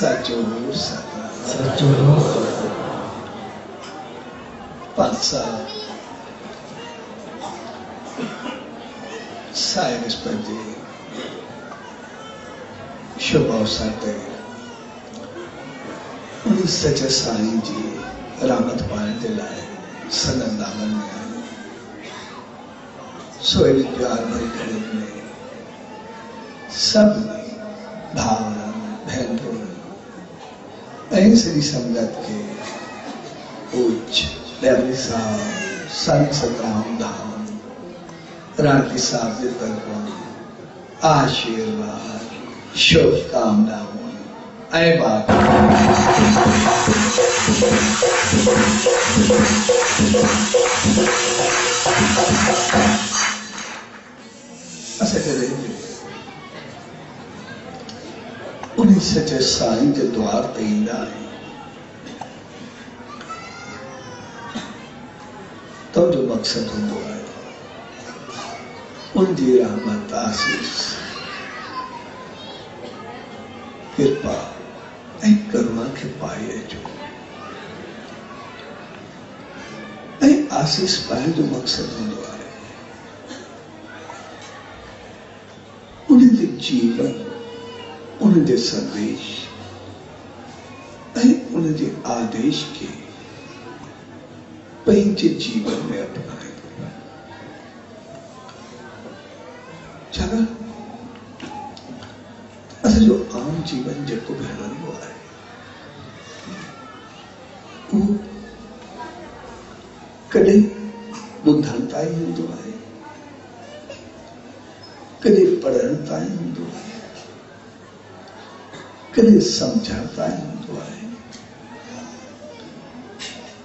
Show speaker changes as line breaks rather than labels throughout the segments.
सचो सदा
सचो
पासा साइनस पर जी शुभ अवसर ते उन्हीं सच्चे साईं जी रहमत पाने के लाए सदन दामन में आए। सोए प्यार भरी घड़ी में सब भावना बहन ऐसी संगत के उच्च लहरी साहब संत सतराम धाम रानी साहब के तरफ आशीर्वाद शुभकामनाओं ऐ बात ऐसे करेंगे उन्हीं सच्चे साईं के द्वार पे ईंदा है तो जो मकसद होंदो है उनकी रहमत आशीष कृपा ऐं करुणा के पाए जो ऐं आशीष पाए जो मकसद होंदो है उनके जीवन उनके संदेश उनके आदेश के पंहिंजे जीवन में अपनाए चलो असां जो आम जीवन जेको भी हलंदो आहे उहो कॾहिं ॿुधण ताईं हूंदो आहे कॾहिं पढ़ण ताईं हूंदो आहे कॾहिं समझण ताईं हूंदो आहे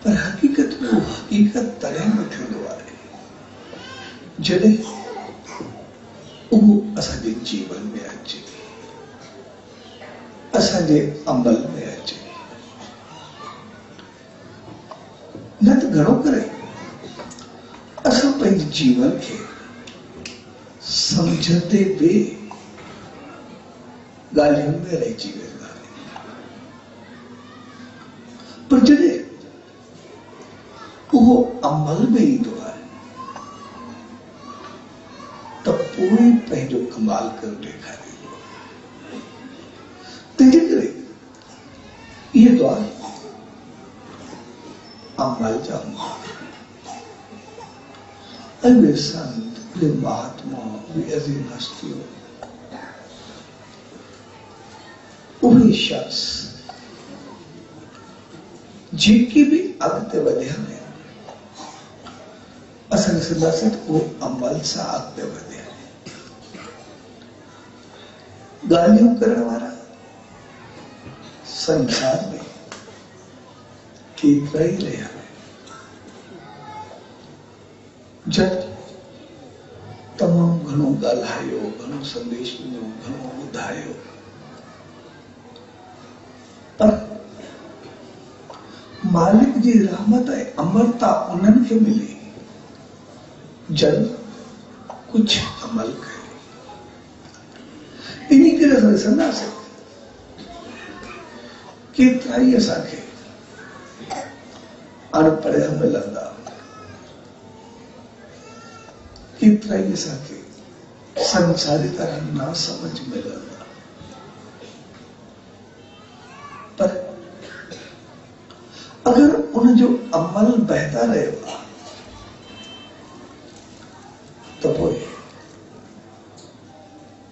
पर हकीकत में वो हकीकत तॾहिं न थींदो आहे जॾहिं उहो असांजे जीवन में अचे असांजे अमल में अचे न त घणो करे असां पंहिंजे जीवन खे समझंदे बि ॻाल्हियुनि में रहिजी वेंदा आहियूं पर जॾहिं उहो अमल में ईंदो आहे त पोइ पंहिंजो कमाल करे ॾेखारींदो आहे। तंहिंजे करे इहे दुआ अमल जा ऐं वे संत वे महात्मा वे अज़ीम हस्तियों उहे शख्स जेके भी अॻिते वधिया आहिनि असां ॾिसंदासीं त उहो अमल सां अॻिते वधिया ॻाल्हियूं करण वारा संसार में केतिरा ई रहिया जब तमामु घणो ॻाल्हायो घणो संदेश ॾिनो घणो ॿुधायो पर मालिक जी रहमत ऐं अमरता उन्हनि खे मिली जन कुछ अमल करे इन्हीं करे असां ॾिसंदासीं केतिरा ई असांखे अनपढ़िया मिलंदा केतिरा ई असांखे संसारी तरह ना समझ मिलंदा पर अगर उनजो अमल बहता रहेगा तो पोइ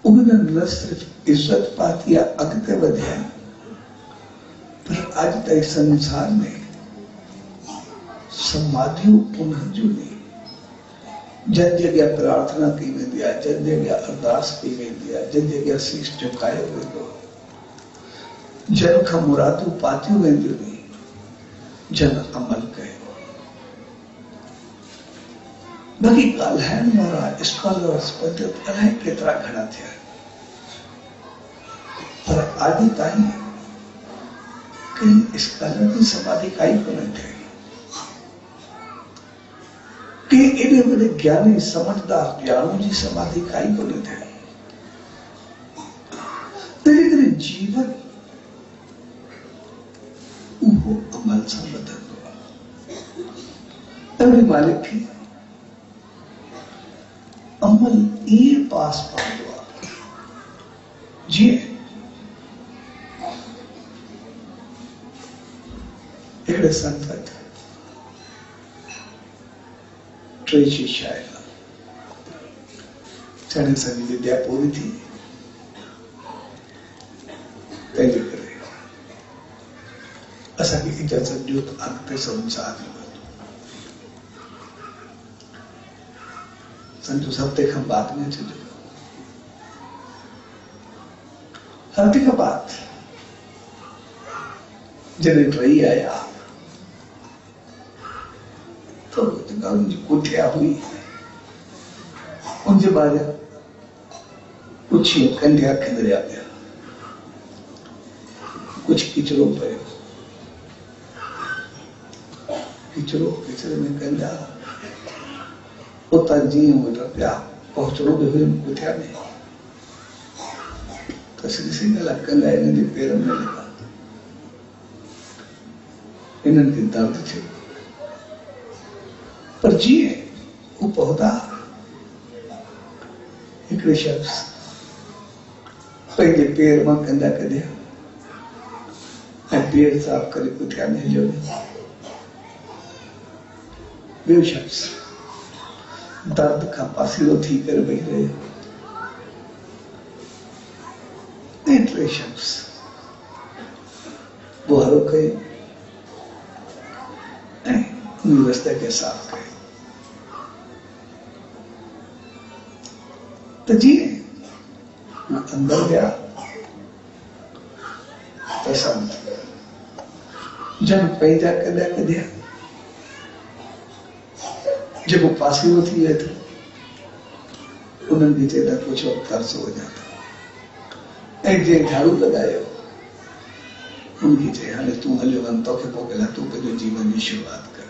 उन्हनि न सिर्फ इज्जत पाती या अॻिते वधिया पर अॼु ताईं संसार में समाधियूं उन्हनि जूं जन जे अॻियां प्रार्थना की वेंदी आहे जन जे अॻियां अरदास की वेंदी आहे जन जे अॻियां शीश झुकायो वेंदो जन खां मुरादूं पातियूं वेंदियूं जन अमल कयो बाक़ी ॻाल्हाइण वारा स्कॉलर्स पंडित अलाए केतिरा घणा थिया पर अॼु ताईं कई स्कॉलर जी समाधि काई कोन थिए कि एॾे वॾे ज्ञानी समझदार ज्ञानों जी समाधि काई कोन थिए तंहिंजे करे जीवन अमल सां वधंदो आहे। अहिड़ी मालिक खे अमल ईअं पास पवंदो आहे जीअं हिकिड़े संत वटि टे शिष्य आया, चने सॼी विद्या पूरी थी, तंहिंजे करे असांखे इजाज़त ॾियो त अॻिते संसार में वञूं। संत हफ़्ते खां बाद में छॾियो। हफ़्ते खां बाद जॾहिं टई आया तो उनकी कुटिया हुई, उनके बाद कुछ कंडिया खिंदरिया पिया, कुछ किचरो पियो, किचरे में कंडा उतां जीअं वटि पिया पहुचणो बि हुयो कुटिया में, त श्री सिंगला कंडा इन्हनि जे पेर में लॻा, इन्हनि खे दर्द थियो। पर जीअं हू पहुता, हिकिड़े शख्स पंहिंजे पेर मां कंडा कढिया ऐं पेर साफ़ करे कुटिया में हलियो वियो। ॿियो शख्स दर्द खां पासीरो थी करे वेही रहियो ऐं टे शख्स बुहारो कयो ऐं उन रस्ते खे साफ़ कयो। तो जीअं अंदर गया तो संत जब पंहिंजा कंडा कढिया, जेको पासीरो थी वियो थियो, उन्हनि खे चई त कुझु वक़्तु तरस वञा थो, ऐं जंहिं झाड़ू लॻायो उनखे चई हाणे तूं हलियो वञ, तोखे मोकिलियां, तूं पंहिंजो जीवन जी शुरूआत कर।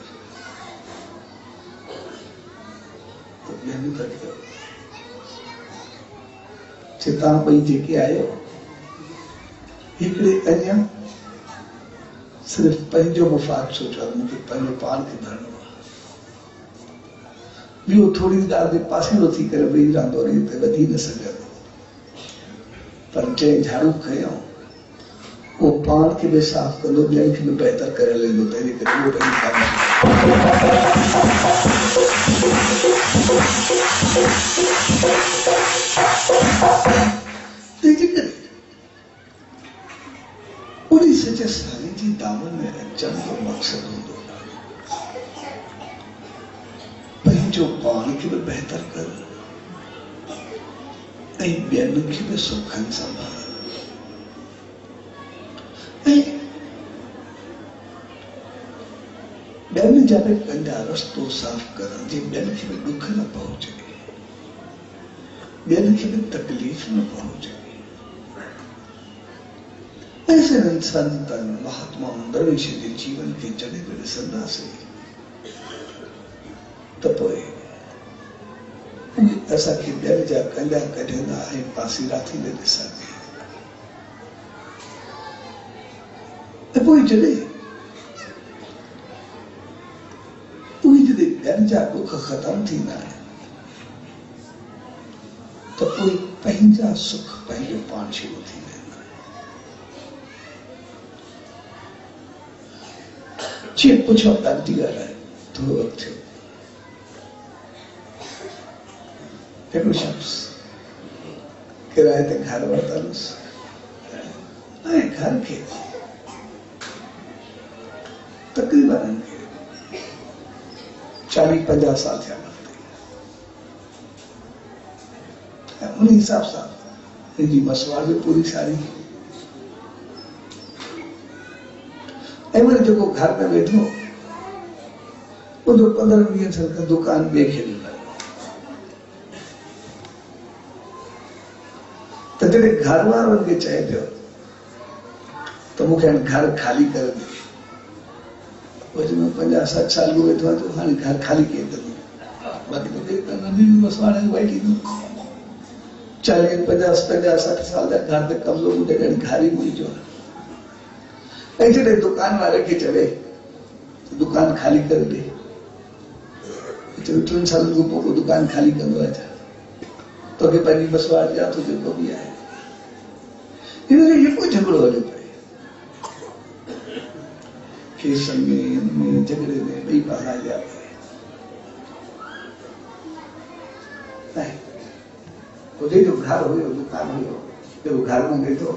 तो ॿियनि त कयो, तव्हां ॿई जेके आहियो, हिकिड़े अञा सिर्फ़ु पंहिंजो मुफ़ाद सोचो, मूंखे पंहिंजो पाण खे भरणो आहे, ॿियो थोरी ॻाल्हि ते पासीरो थी करे वेही रहंदो रहे त वधी न सघंदो। पर जंहिं झाड़ू खयों वो पाण खे बि साफ़ कंदो, ॿियनि खे बि बहितर करे हलंदो, तंहिंजे करे उहो पंहिंजी उन्हीं सच्चे साईं जी दामन में अचण जो मक़सद हूंदो पंहिंजो पाण खे बि बहितर कर ऐं ॿियनि खे बि सुखनि संभाल ऐं ॿियनि जा बि पंहिंजा रस्तो साफ़ करण जे ॿियनि खे बि ॾुख न पहुचे, ॿियनि खे बि तकलीफ़ न पहुचे। ऐसे संतन महात्माउनि दरवेश जे जीवन खे जॾहिं बि ॾिसंदासीं त पोइ असांखे ॿियनि जा कंडा कढंदा ऐं पासीरा थींदे ॾिसंदे, त पोइ जॾहिं ॿियनि जा ॾुख ख़तम थींदा आहिनि त पोइ पंहिंजा सुख पंहिंजो पाण शुरू थी वेंदा आहिनि। जीअं पुछो ॾाढी ॻाल्हि आहे, थोरो वक़्तु थियो, हिकिड़ो शख़्स किराए ते घर वरितलुसि ऐं घर खे तक़रीबन 40-50 साल थिया वरिते, ऐं उन हिसाब सां हिनजी मसवाड़ बि पूरी सारी, ऐं वरी जेको घर में वेठो उनजो 15-20 साल खां दुकान ॿिए खे ॾिनो, त जॾहिं घर वारनि खे चए पियो त मूंखे हाणे घर खाली करे ॾे, 50-60 साल वेठो आहे, तो हाणे घर खाली केरु कंदो, बाक़ी तो नंढी मसवाड़ वेठी 40-50-60 साल जा घर ते कब्ज़ो मुंहिंजे घर ई मुंहिंजो आहे। ऐं जॾहिं दुकान वारे खे चवे तो दुकान खाली कर दे। तो 3 साल को पोको दुकान खाली कंदो आहे तो के पंहिंजी बसवाड़ जा तो जेको बि आहे इहो झगड़ो हले पियो केसन में झगड़े में ॿई पासा जा पिया जो घर हुयो दुकान हुयो जो घर में गई तो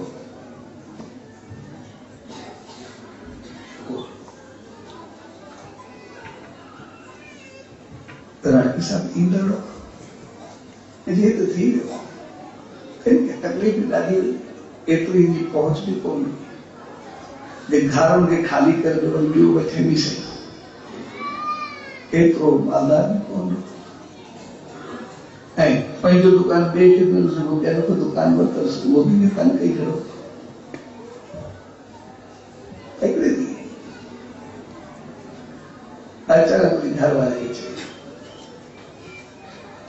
राणी साहब ईंदड़ ये तो थी तकलीफ़ ॾाढी एतिरी जी पहुच बि कोन घरनि खे खाली करे ॿियो वठे बि सही एतिरो मालदार बि कोन ऐं पंहिंजो दुकान ॿिए खे ॿियो को दुकान वरितसि उहो बि दुकान कई खड़ो हिकिड़े ॾींहुं अचानक घर वारे खे चयो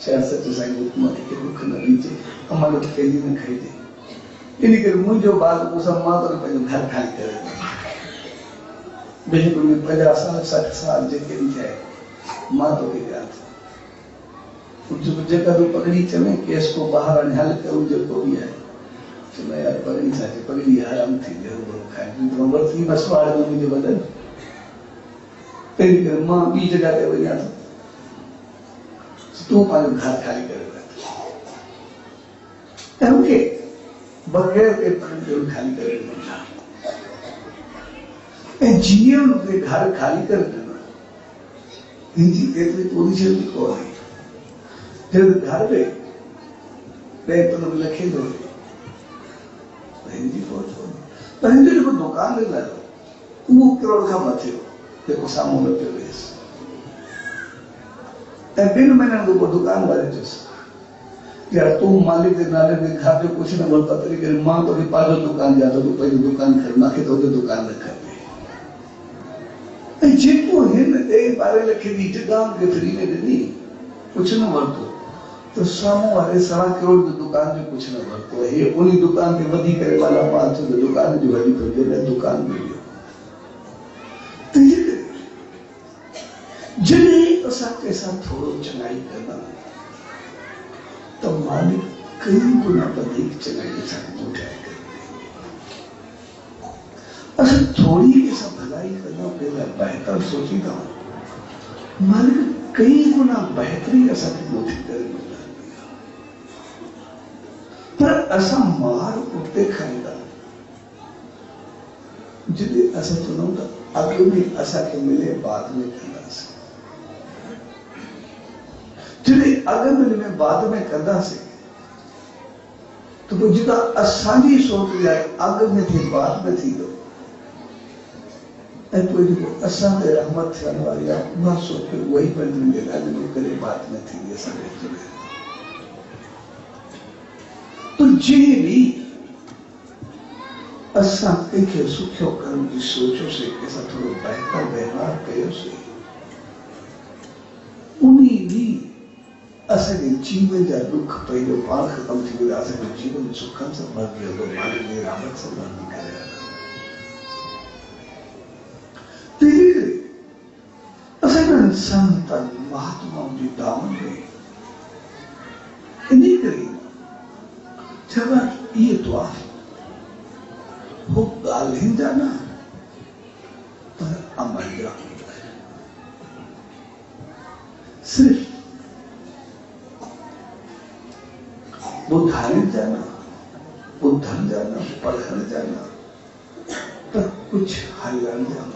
शायद सच साईं हुकुम खे दुख न ॾिजे अमानत कंहिंजी न खाइजे इन करे मुंहिंजो ॿार मूंसां मां तो पंहिंजो घर खाली करे बिल्कुल 50 साल 60 साल जेके बि थिया मां तोखे ॾियां थो जेका तूं पगड़ी चवे केस को ॿाहिरि हल करूं जेको बि आहे चवंदा यार पगड़ी छा चए पगड़ी हराम थी वियो खाए वरिती मसवाड़ में मुंहिंजे वॾनि तंहिं करे मां ॿी जॻह ते वञा थो तू पंहिंजो घर खाली करे ऐं मूंखे बग़ैर के खाली करे ऐं जीअं मूंखे घर खाली करे ॾिनो हिनजी एतिरी पोजीशन बि कोन्हे जब घर में बैंक में लिखे दो हिंदी पर हिंदी जेको दुकान लॻायो उहो करोड़ खां मथे हो जेको साम्हूं न पियो वेस ऐं 2 महीननि खां पोइ दुकान वारे चयुसि यार तूं मालिक जे नाले में घर जो कुझु न वरितो तरी करे मां तोखे पंहिंजो दुकान ॾियां थो तूं पंहिंजो दुकान खण मूंखे तोखे दुकान न खपे ऐं जेको हिन 12 लख जी जॻह मूंखे फ्री में ॾिनी कुझु न वरितो तो साम्हूं वारे 1.25 करोड़ जो दुकान जो कुझु न वरितो हे उन दुकान खे वधी करे वाला माल छो दुकान जो वॾी थो जॾहिं दुकान में वियो जॾहिं असां कंहिंसां थोरो चङाई कंदा तो मालिक कई गुना वधीक चङाई सां ॿुधाए करे असां थोरी कंहिंसां भलाई कंदा पहिला बहितर सोचींदा मालिक कई गुना बहितरी असांखे ॿुधी करे पर असां मार उते खाईंदा जॾहिं असां चवंदा त अॻु में असांखे मिले बाद में कंदासीं जॾहिं अॻु में मिले बाद में कंदासीं त पोइ जेका असांजी सोच आहे अॻु में थिए बाद में थींदो ऐं पोइ जेको असां ते रहमत थियण वारी आहे उहा सोच उहा ई पंहिंजी अॻु में करे बाद में थींदी असांखे तो जे भी असां कंहिंखे सुठो करण जी सोचियोसीं कंहिंसां थोरो बहितर व्यवहार कयोसीं उन ॾींहुं असांजे जीवन जा दुख पंहिंजो पाण ख़तमु थी वियो असांजो जीवन सुखनि सां भरिजी वेंदो मालिक जी रहमत सां भरिजी करे असांजा संतनि महात्माउनि जी दावनि में इन करे जब ये दुआ वो ॻाल्हाईंदा न पर अमल जा सिर्फ ॿुधाइण जा न ॿुधण जा न पढ़ण जा न पर कुछ हलण जा न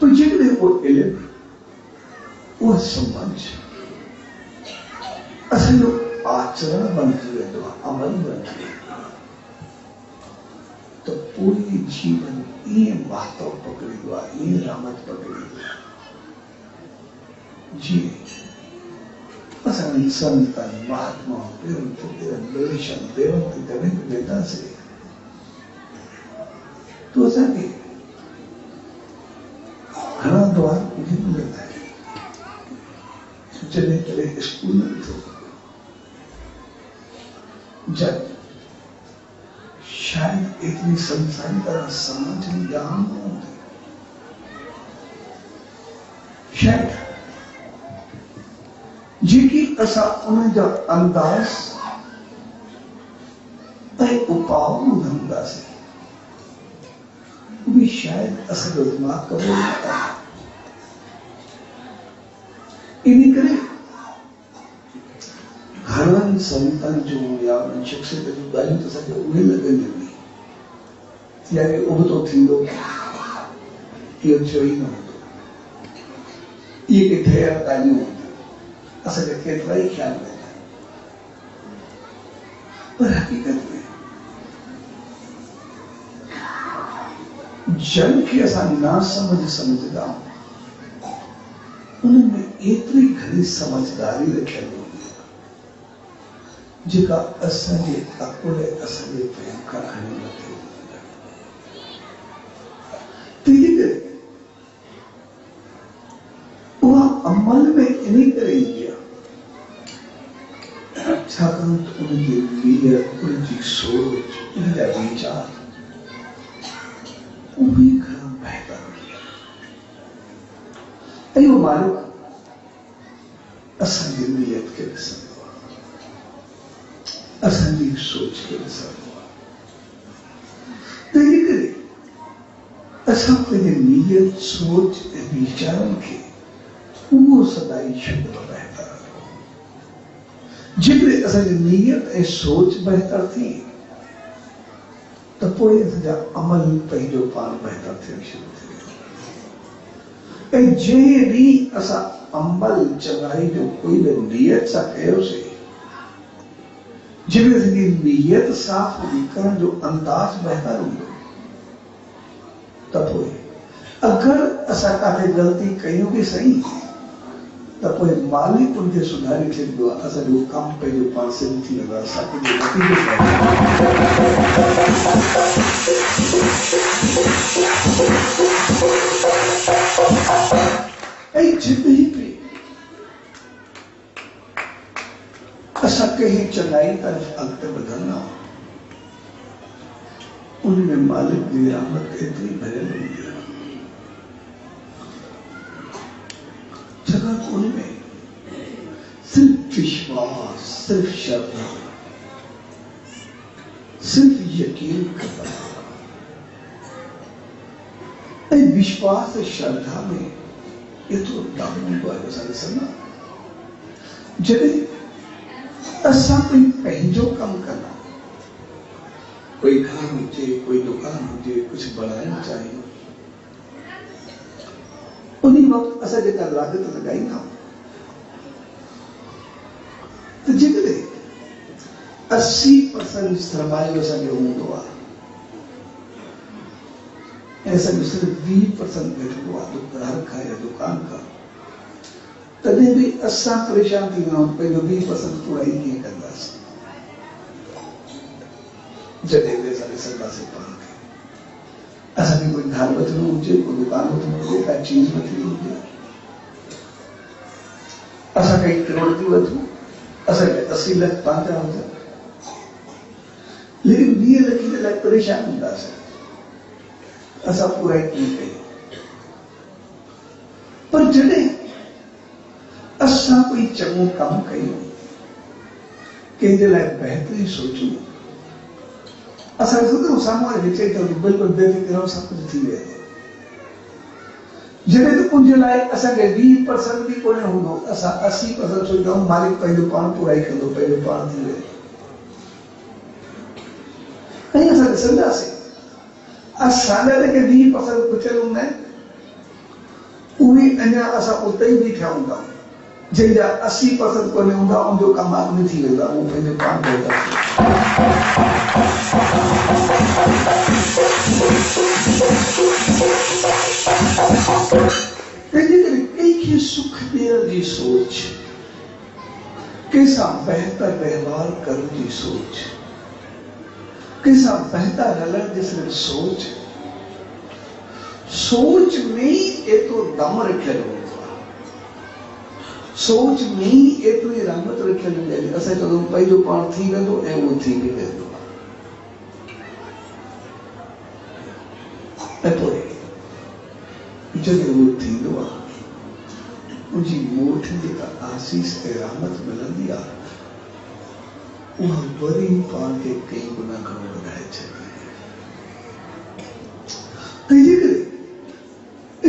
पर जेकॾहिं वो इल्मु उहा समझ असांजो आचरण बणिजी वेंदो आहे अमल बणिजी वेंदो आहे त पूरी जीवन ईअं महत्व पकड़ींदो आहे ईअं रहमत पकड़ींदो आहे जीअं असां संतनि महात्माउनि देवनि ते कॾहिं बि वेंदासीं तो असांखे घणा द्वार उहे मिलंदा आहिनि जॾहिं कॾहिं स्कूल में ॾिठो जब शायद इतनी संसारी तरह समझ नहीं ज्ञान होती शायद जेकी असा उनजा अंदाज ऐं उपाव ॿुधंदासीं उहे शायद असांजो दिमाग़ क़बूल न कंदा। इन करे घणनि संतनि जूं या शख्सियत जूं ॻाल्हियूं त असांखे उहे लॻंदियूं हुई या उबतो थींदो इहो थियो ई न हूंदो, इहे के ठहियल ॻाल्हियूं हूंदियूं, असांखे केतिरा ई ख़्याल वेंदा, पर हक़ीक़त में जन खे असां ना समझदा उनमें एतिरी घणी समझदारी रखियल हूंदी आहे जेका असांजे अकुल असांजे प्रेम खां खणी नथी उहा अमल में इन करे ईंदी आहे छाकाणि त उनजी नीयत, उनजी सोच, उनजा वीचार उहे घणा बहितर हूंदा ऐं उहो मालिक असांजी नीयत खे ॾिसंदो आहे, असांजी सोच खे ॾिसंदो आहे। त इन करे असां पंहिंजे नीयत, सोच ऐं वीचारनि खे उहो सदाई शुक्र बहितर रखो। जेकॾहिं असांजी नीयत ऐं सोच बहितर थी त पोइ असांजा अमल पंहिंजो पाण बहितर थियणु शुरू थी वेंदो। ऐं जंहिं ॾींहुं असां अमल चङाई जो कोई बि नीयत सां कयोसीं, जेकॾहिं असांजी नीयत साफ़ हूंदी, करण जो अंदाज़ बहितर हूंदो, त पोइ अगरि असां काथे ग़लती कयूं बि सही त पोइ मालिक उनखे सुधारे छॾींदो आहे, असांजो कमु पंहिंजो पाण सिद्ध थी वेंदो आहे, असां पंहिंजो नतीजो ऐं जॾहिं बि असां कंहिं चङाई तरफ़ अॻिते वधंदा उनमें मालिक जी रहमत एतिरी भरियल हूंदी आहे, छाकाणि उनमें सिर्फ विश्वास, सिर्फ श्रद्धा, सिर्फ यकीन खपंदो आहे। ऐं विश्वास ऐं श्रद्धा में एतिरो दम हूंदो आहे, असां ॾिसंदा जॾहिं असां कोई पंहिंजो कमु कंदा, कोई घर हुजे, कोई दुकान हुजे, कुछ बढ़ाइणु चाहियूं, उन वक़्तु असां जेका लागत लॻाईंदा त जेकॾहिं 80% सरमायो असांजो हूंदो आहे ऐं असांजो सिर्फ़ु 20% मिलंदो आहे घर खां या दुकान खां, तॾहिं बि असां परेशान थी वेंदा आहियूं पंहिंजो 20% पूराई कीअं कंदासीं। जॾहिं बि असां ॾिसंदासीं पाण खे, असांखे कोई घर वठिणो हुजे, कोई दुकान वठिणो हुजे, का चीज़ वठिणी हुजे, असां कई करोड़पति वठूं, असांखे 80 लख पंहिंजा हुजनि, लेकिन 20 लख जे लाइ परेशान हूंदासीं, असां पूराई कीअं कयूं। पर जॾहिं असां कोई चङो कमु कयूं, कंहिंजे लाइ बहितरी सोचूं, असां ख़ुदि साम्हूं वारे खे चई करे बिल्कुलु बेफ़िक्र सभु कुझु थी वेंदो। जॾहिं त उनजे लाइ असांखे 20% बि कोन हूंदो, असां 80% सोचूं मालिक पंहिंजो पाण पूराई कंदो, पंहिंजो पाण थी वेंदो। ऐं असां ॾिसंदासीं असांजा जेके 20% कुचल हूंदा आहिनि, उहे अञा असां उते ई बीठा हूंदा आहियूं, जंहिंजा 80% कोन हूंदा, उनजो कमु अॻु थी वेंदो आहे, उहो पंहिंजो पाण बहितर थी वेंदो। कंहिंखे सुख ॾियण जी सोच, कंहिंसां बहितर व्यवहार करण जी सोच, कंहिंसां बहितर हलण जी सिर्फ़ सोच, सोच में ई एतिरो दम रखियल हूंदो आहे, सोच में ई एतिरी रहमत रखियल हूंदी आहे, असां चवंदा पंहिंजो पाण थी वेंदो ऐं उहो थी बि वेंदो आहे। ऐं पोइ जॾहिं उहो थींदो आहे मुझी मोठ जेका आसीस ऐं रहमत मिलंदी आहे उहा वरी पाण खे कई गुना घणो वधाए छॾी। ऐं जेकॾहिं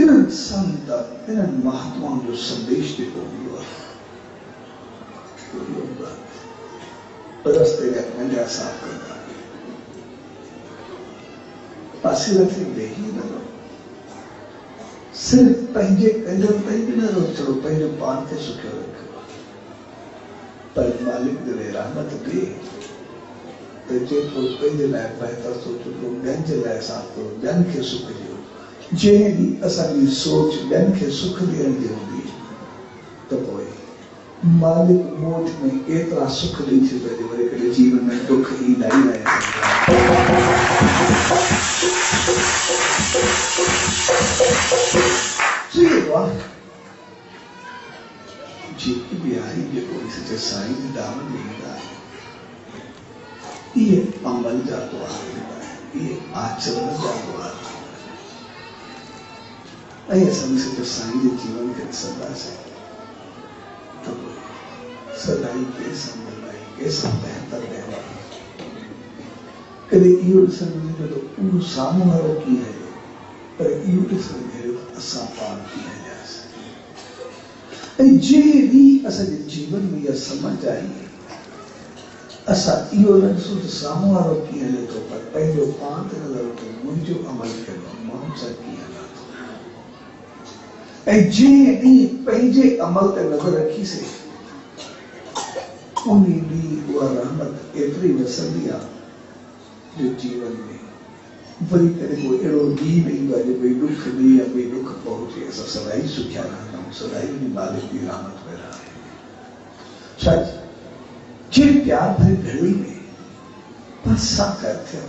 इन्हनि संत इन्हनि महात्माउनि जो संदेश जेको हूंदो आहे रस्ते जा कंडा साफ़ कंदा पासे रस्ते वेही न रहो, सिर्फ पंहिंजे कंडनि ताईं बि न रहो छड़ो पंहिंजो पान खे सुखियो रखो। पर मालिक जॾहिं रहमत ॾे त जेको पंहिंजे लाइ बहितर सोचो ॿियनि जे लाइ साफ़ करो, ॿियनि खे सुख ॾियो। जंहिं ॾींहुं असांजी सोच ॿियनि खे सुख ॾियण जी हूंदी त पोइ मालिक मोठ में एतिरा सुख ॾेई छॾींदो जो वरी कॾहिं जीवन में दुख ईंदा ई न आहिनि। जेकी बि आहे जेको सचे साईं जी दामन में ईंदा आहिनि इहे अमल जा द्वार हूंदा आहिनि, इहे आचरण जा द्वार ऐं असां सचे साईं जे जीवन खे ॾिसंदासीं त सदाई कंहिंसां मिलाइ कंहिंसां बहितर व्यवहार। कॾहिं इहो ॾिसण मिले त उहो साम्हूं वारो कीअं हलियो, पर इहो ॾिसण मिलियो त असां पाण कीअं हलियासीं। ऐं जंहिं ॾींहुं असांजे जीवन में इहा समझ आई असां इहो न ॾिसूं त साम्हूं वारो कीअं हले थो, पर पंहिंजो पाण ते नज़र रखो मुंहिंजो अमल कयो माण्हुनि सां कीअं हलां थो। ऐं जंहिं ॾींहुं पंहिंजे अमल ते नज़र रखीसीं उन ॾींहुं उहा रहमत एतिरी वसंदी आहे जो जीवन में वरी कॾहिं कोई अहिड़ो ॾींहुं न ईंदो आहे जो भई ॾुख ॾे या भई ॾुख पहुचे। असां सदाई सुखिया रहंदा आहियूं, सदाई उन मालिक जी रहमत में रहंदा आहियूं। जे प्यार भरे घड़ी में पासा कर थियो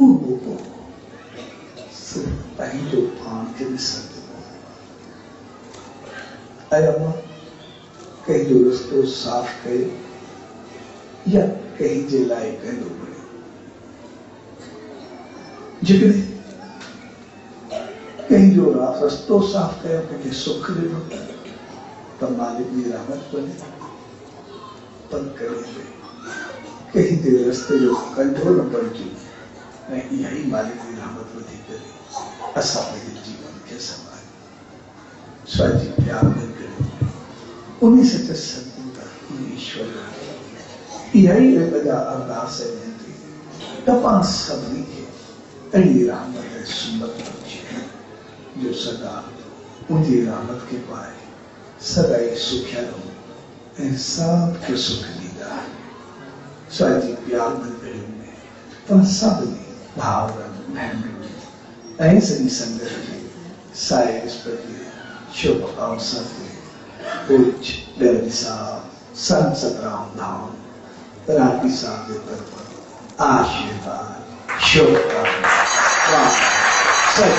उहो सिर्फ पंहिंजो पाण खे ॾिसंदो। ऐं अम्मा कंहिंजो रस्तो साफ़ कयो या कंहिं जे लाइ कंदो बणियो। जेकॾहिं कंहिंजो रस्तो साफ़ कयो, कंहिंखे सुख ॾिनो त मालिक जी रहमत बने। पर कॾहिं कंहिं जे रस्ते जो कंट्रोल न पइजी ऐं इहा ई मालिक जी रहमत वधी करे असां पंहिंजे जीवन खे संभालियूं। स्वाजी प्यार में उन सचे सतगुरु उन ईश्वर इहा ई वॾा अरदास वेंदी त पाण सभिनी खे अहिड़ी रहमत ऐं सुमत बख़्शे जो सदा उनजी रहमत खे पाए सदाई सुखिया रहो ऐं सबके सुख ॾींदा। स्वाजी प्यार में में तव्हां सभिनी भाउरनि भेनरुनि ऐं सॼी संगत खे साए विस्पति शुभ अवसर ते पूज दर्जी साहब संत सतराम धाम राठी साहब के तरफ आशीर्वाद शुभकामना सब